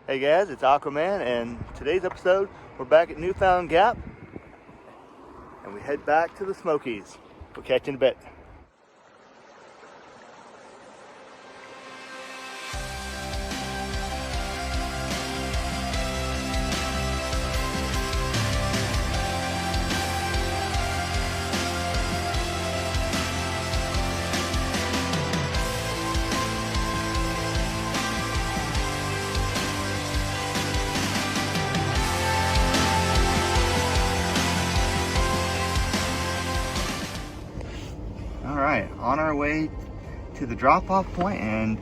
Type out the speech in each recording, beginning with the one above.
Hey guys, it's Aquaman, and today's episode, we're back at Newfound Gap, and we head back to the Smokies. We'll catch you in a bit. Alright, on our way to the drop-off point, and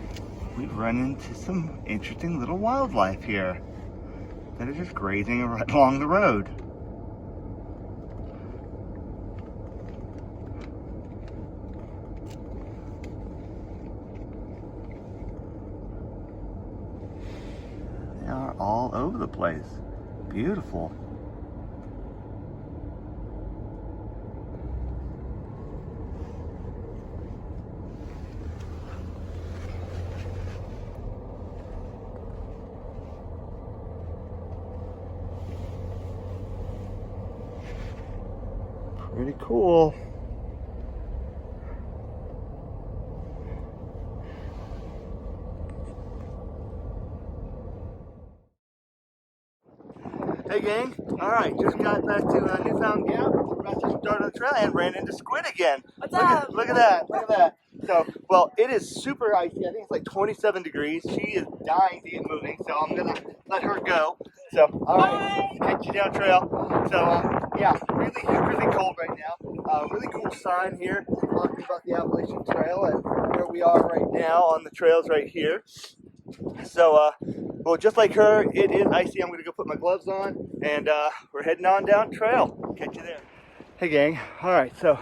we've run into some interesting little wildlife here that are just grazing right along the road. They are all over the place. Beautiful. Pretty cool. Hey gang, alright, just got back to Newfound Gap. We're about to start on the trail and ran into squid again. What's up? Look at that. So, well, it is super icy. I think it's like 27 degrees. She is dying to get moving, so I'm gonna let her go. So, alright, catch you down trail. So, yeah, really cold right now. Really cool sign here talking about the Appalachian Trail and where we are right now on the trails right here. So, well, just like her, it is icy. I'm gonna go put my gloves on, and we're heading on down trail. Catch you there. Hey gang, alright, so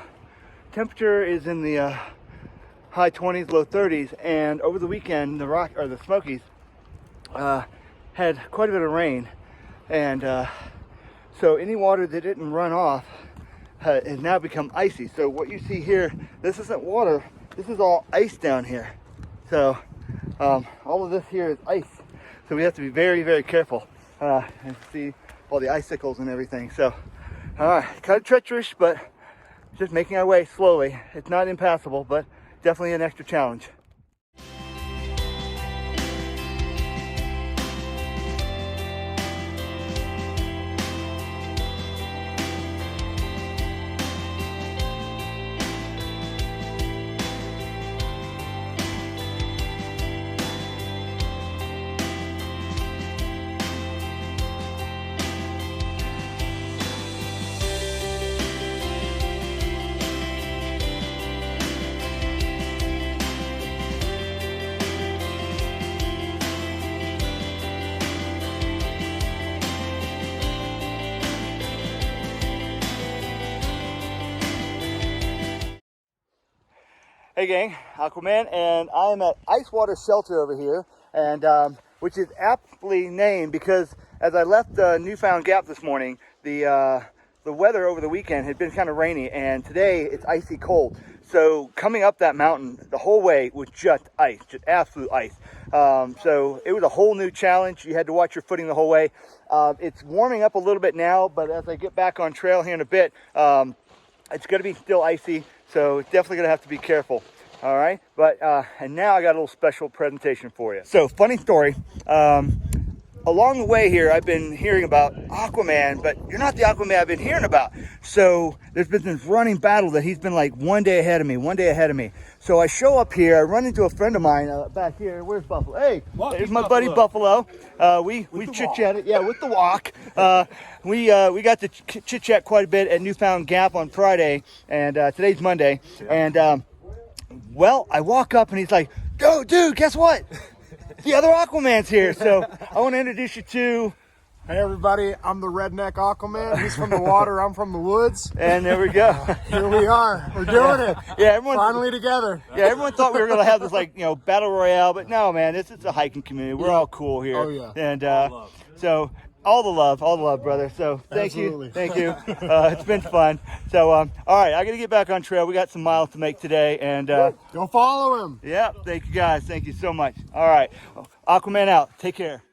temperature is in the high 20s, low 30s, and over the weekend, the Smokies had quite a bit of rain, and so any water that didn't run off has now become icy. So what you see here, this isn't water, this is all ice down here. So all of this here is ice. So we have to be very careful and see all the icicles and everything. So, kind of treacherous, but just making our way slowly. It's not impassable, but definitely an extra challenge. Hey gang, Aquaman, and I'm at Icewater Shelter over here, and which is aptly named because as I left Newfound Gap this morning, the weather over the weekend had been kind of rainy, and today it's icy cold. So coming up that mountain, the whole way was just ice, just absolute ice. So it was a whole new challenge. You had to watch your footing the whole way. It's warming up a little bit now, but as I get back on trail here in a bit, it's going to be still icy. So it's definitely going to have to be careful. All right. But, and now I got a little special presentation for you. So funny story. Along the way here, I've been hearing about Aquaman, but you're not the Aquaman I've been hearing about. So there's been this running battle that he's been like one day ahead of me. So I show up here, I run into a friend of mine back here. Where's Buffalo? Hey, there's my buddy Buffalo. We chit-chatted, yeah, with the walk. We got to chit-chat quite a bit at Newfound Gap on Friday, and today's Monday. And, well, I walk up and he's like, dude, guess what? The other Aquaman's here. So I want to introduce you to... Hey everybody, I'm the Redneck Aquaman. He's from the water, I'm from the woods. And there we go. Here we are. We're doing it. Yeah, everyone finally together. Yeah, everyone thought we were gonna have this battle royale, but no, man, it's a hiking community. We're all cool here. Oh yeah. And so all the love, brother. So thank you. It's been fun. So all right, I gotta get back on trail. We got some miles to make today, and go follow him. Yeah, thank you guys. Thank you so much. All right, Aquaman out. Take care.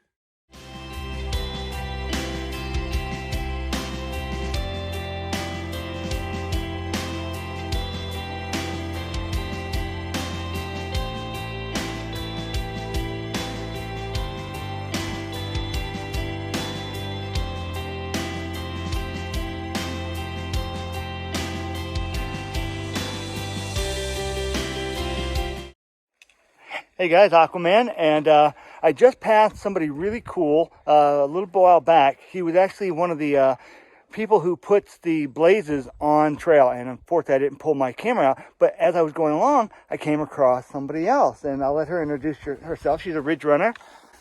Hey guys, Aquaman, and I just passed somebody really cool a little while back. He was actually one of the people who puts the blazes on trail, and unfortunately I didn't pull my camera out, but as I was going along, I came across somebody else, and I'll let her introduce herself. She's a ridge runner.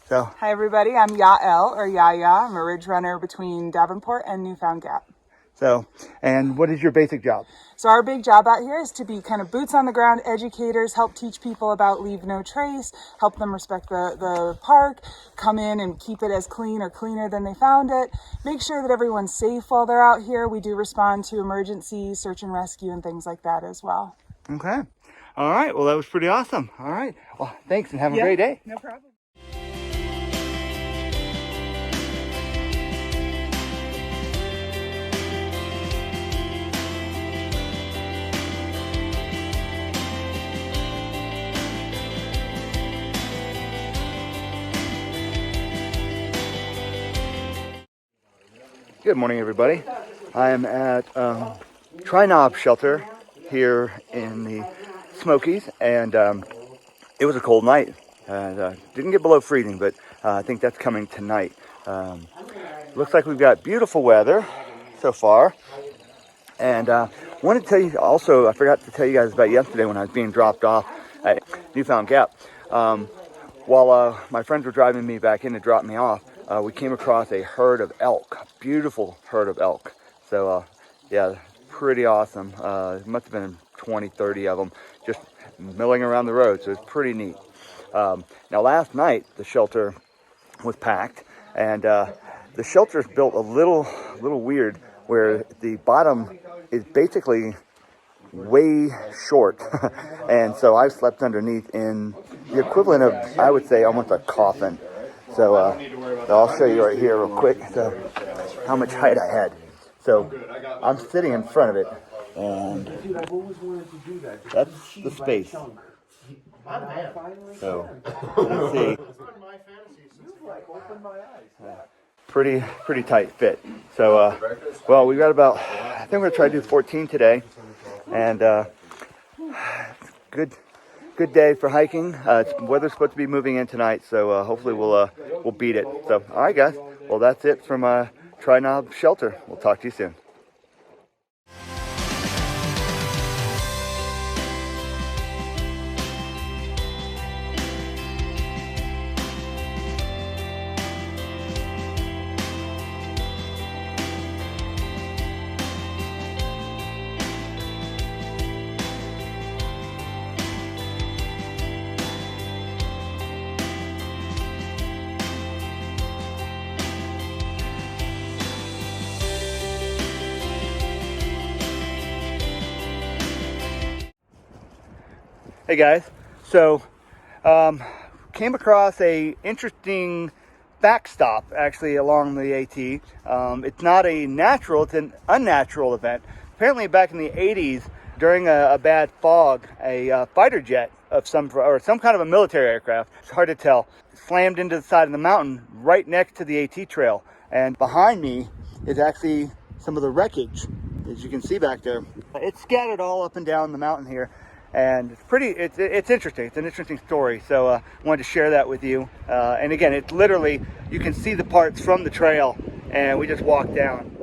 So, hi everybody, I'm Yael, or Yaya. I'm a ridge runner between Davenport and Newfound Gap. So, and what is your basic job? So our big job out here is to be kind of boots on the ground educators, help teach people about leave no trace, help them respect the park, come in and keep it as clean or cleaner than they found it, make sure that everyone's safe while they're out here. We do respond to emergencies, search and rescue, and things like that as well. Okay. All right. Well, that was pretty awesome. All right. Well, thanks and have a great day. No problem. Good morning, everybody. I am at Tricorner Knob Shelter here in the Smokies, and it was a cold night. Didn't get below freezing, but I think that's coming tonight. Looks like we've got beautiful weather so far. And wanted to tell you also, I forgot to tell you guys about yesterday when I was being dropped off at Newfound Gap. While my friends were driving me back in to drop me off, we came across a herd of elk, a beautiful herd of elk. So, yeah, pretty awesome. It must have been 20, 30 of them just milling around the road, so it's pretty neat. Now, last night, the shelter was packed, and the shelter's built a little weird, where the bottom is basically way short. And so I slept underneath in the equivalent of, I would say, almost a coffin. So I'll show you right here real quick how much height I had. So I'm sitting in front of it, and that's the space. So let's see. Pretty tight fit. So well, we got about, I think we're gonna try to do 14 today, and good day for hiking. Weather's supposed to be moving in tonight, so hopefully we'll beat it. So, all right, guys. Well, that's it from Tricorner Knob Shelter. We'll talk to you soon. Hey guys, so came across a interesting backstop actually along the AT. It's not a natural, it's an unnatural event. Apparently back in the 80s, during a bad fog, a fighter jet of some kind of a military aircraft, it's hard to tell, slammed into the side of the mountain right next to the AT trail. And behind me is actually some of the wreckage, as you can see back there. It's scattered all up and down the mountain here. And it's interesting. It's an interesting story. So I wanted to share that with you. And again, it's literally, you can see the parts from the trail, and we just walked down.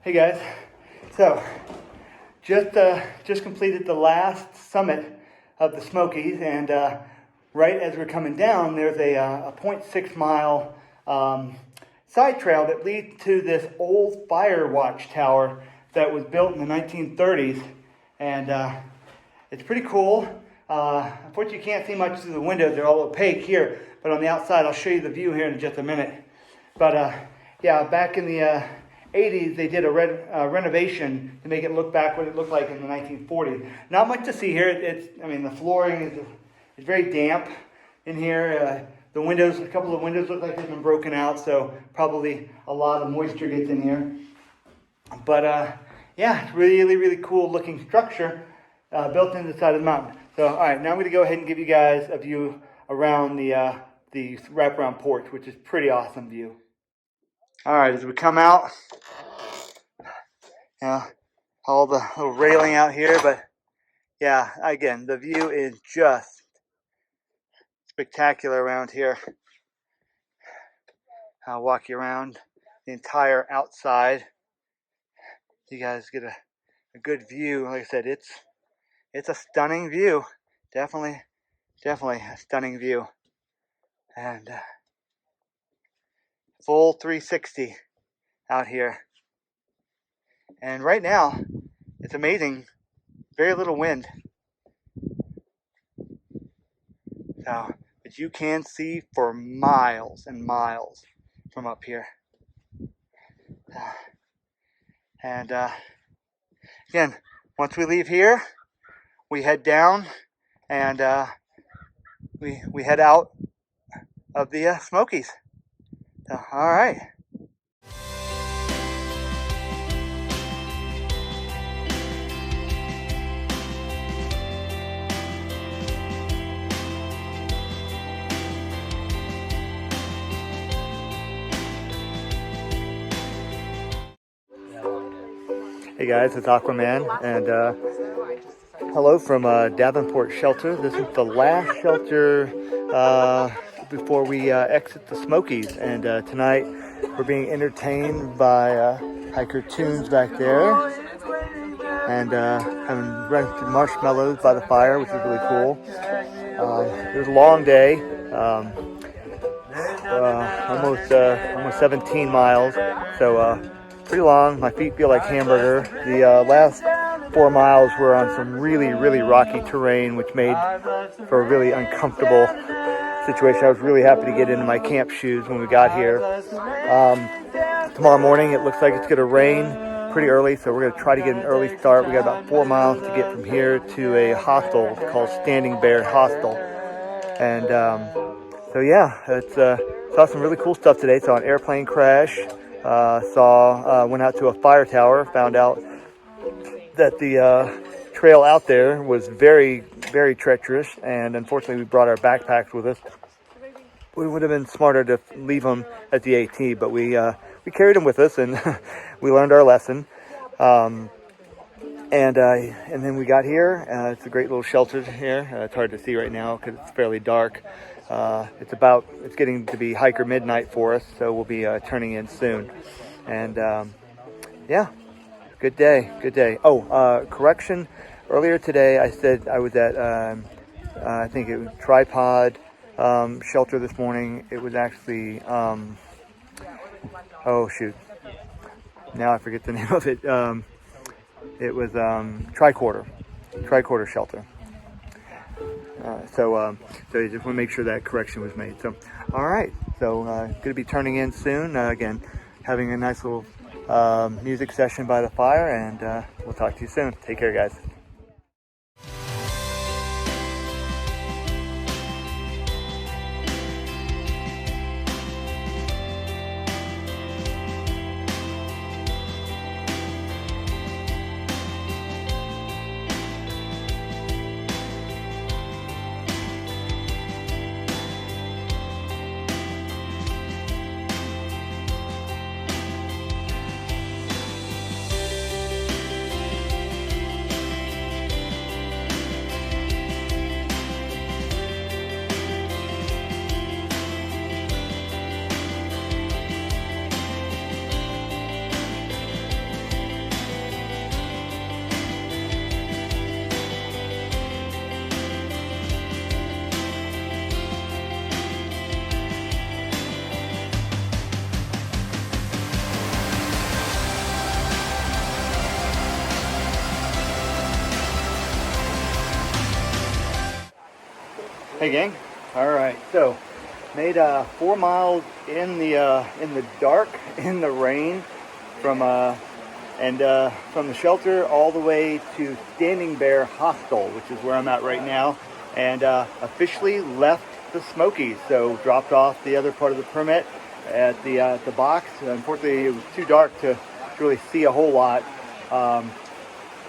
Hey guys, so just completed the last summit of the Smokies, and right as we're coming down, there's a 0.6 mile side trail that leads to this old fire watch tower that was built in the 1930s, and it's pretty cool. Unfortunately, you can't see much through the windows; they're all opaque here. But on the outside, I'll show you the view here in just a minute. But yeah, back in the 80s, they did a renovation to make it look back what it looked like in the 1940s. Not much to see here. The flooring is very damp in here. The windows, a couple of windows look like they've been broken out, so probably a lot of moisture gets in here. But yeah, it's really, really cool looking structure built into the side of the mountain. So, all right, now I'm going to go ahead and give you guys a view around the wraparound porch, which is pretty awesome view. All right, as we come out, all the little railing out here, but yeah, again, the view is just spectacular around here. I'll walk you around the entire outside. You guys get a good view. Like I said, it's a stunning view. Definitely a stunning view. And full 360 out here. And right now, it's amazing. Very little wind. So, but you can see for miles and miles from up here. And again, once we leave here, we head down and we head out of the Smokies. So, all right. Hey guys, it's Aquaman, and hello from Davenport Shelter. This is the last shelter before we exit the Smokies, and tonight we're being entertained by hiker Tunes back there, and having run through marshmallows by the fire, which is really cool. It was a long day, almost 17 miles, so pretty long. My feet feel like hamburger. The last 4 miles were on some really, really rocky terrain, which made for a really uncomfortable situation. I was really happy to get into my camp shoes when we got here. Tomorrow morning it looks like it's going to rain pretty early, so we're going to try to get an early start. We got about 4 miles to get from here to a hostel called Standing Bear Hostel. And so yeah, saw some really cool stuff today. Saw an airplane crash. Went out to a fire tower, found out that the trail out there was very, very treacherous, and unfortunately we brought our backpacks with us. We would have been smarter to leave them at the AT, but we carried them with us, and we learned our lesson. And then we got here. It's a great little shelter here. It's hard to see right now because it's fairly dark. It's getting to be hiker midnight for us, so we'll be turning in soon. And yeah, good day. Oh, correction. Earlier today, I said I was at I think it was Tripod Shelter this morning. It was actually oh shoot, now I forget the name of it. It was Tricorner Shelter. So you just want to make sure that correction was made. So, all right. So, going to be turning in soon. Again, having a nice little music session by the fire, and we'll talk to you soon. Take care, guys. Hey gang, all right, so made 4 miles in the dark, in the rain, from the shelter all the way to Standing Bear Hostel, which is where I'm at right now, and officially left the Smokies. So dropped off the other part of the permit at the box. Unfortunately, it was too dark to really see a whole lot,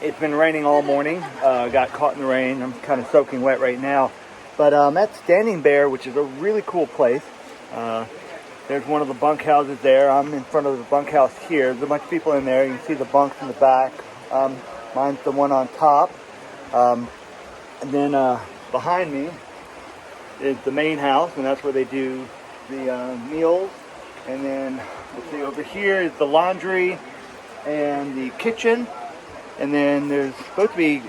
It's been raining all morning. Got caught in the rain. I'm kind of soaking wet right now. But I'm at Standing Bear, which is a really cool place. There's one of the bunkhouses there. I'm in front of the bunkhouse here. There's a bunch of people in there. You can see the bunks in the back. Mine's the one on top. And then behind me is the main house, and that's where they do the meals. And then, let's see, over here is the laundry and the kitchen. And then there's supposed to be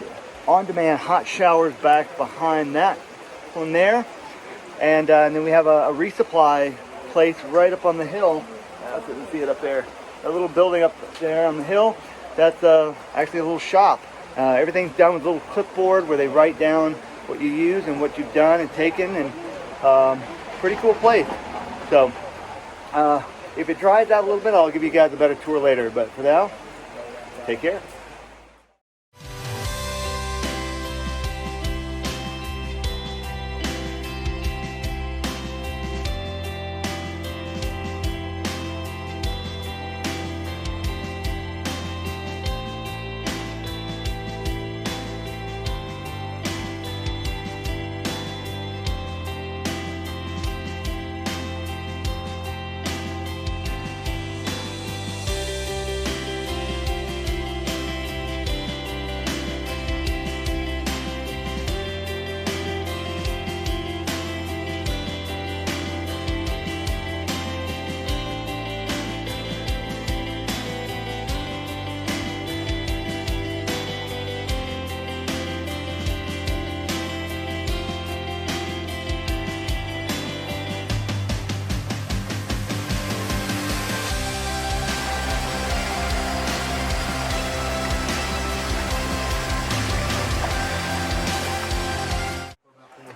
on-demand hot showers back behind that one there. And then we have a resupply place right up on the hill. You can see it up there. A little building up there on the hill. That's actually a little shop. Everything's done with a little clipboard where they write down what you use and what you've done and taken, and pretty cool place. So if it dries out a little bit, I'll give you guys a better tour later. But for now, take care.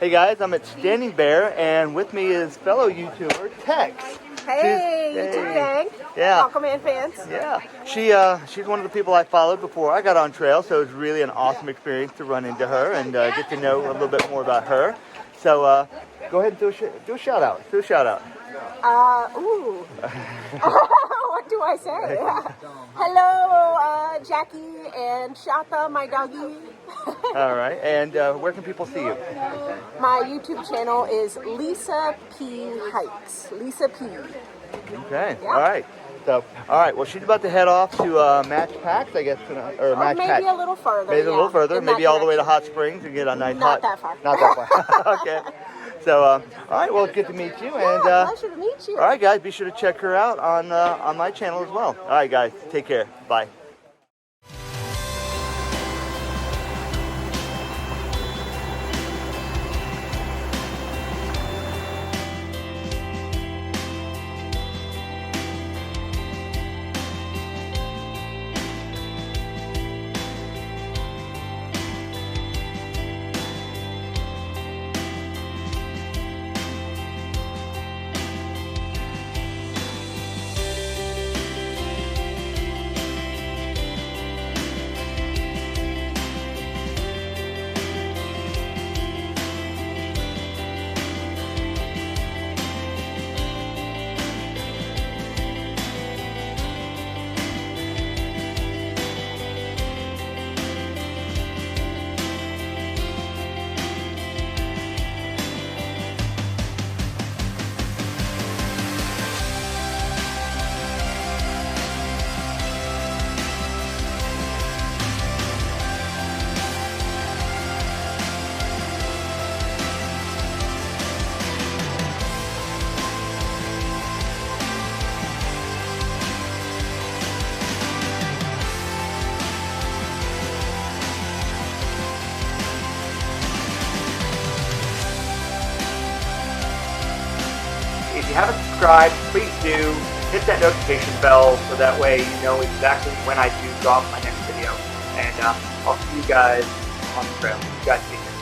Hey guys, I'm at Standing Bear, and with me is fellow YouTuber Tex. Hey, YouTube gang. Yeah. Aquaman fans. Yeah, she's one of the people I followed before I got on trail, so it was really an awesome experience to run into her and get to know a little bit more about her. So go ahead and do a shout out. Do a shout out. What do I say? Hello, Jackie and Shata, my doggy. All right, and where can people see you? My YouTube channel is Lisa P Hikes. Lisa P. Okay, Yeah. all right. So, all right, well, she's about to head off to Match Packs, I guess, or Match maybe Pack. a little further. Maybe a little further, in that maybe all the way to direction. Hot Springs and get a nice Not hot. that far. Not that far. Okay. So, all right, well, good to meet you. And Pleasure to meet you. all right, guys, be sure to check her out on my channel as well. All right, guys, take care. Bye. If you haven't subscribed, please do. Hit that notification bell so that way you know exactly when I do drop my next video. And I'll see you guys on the trail. You guys take care.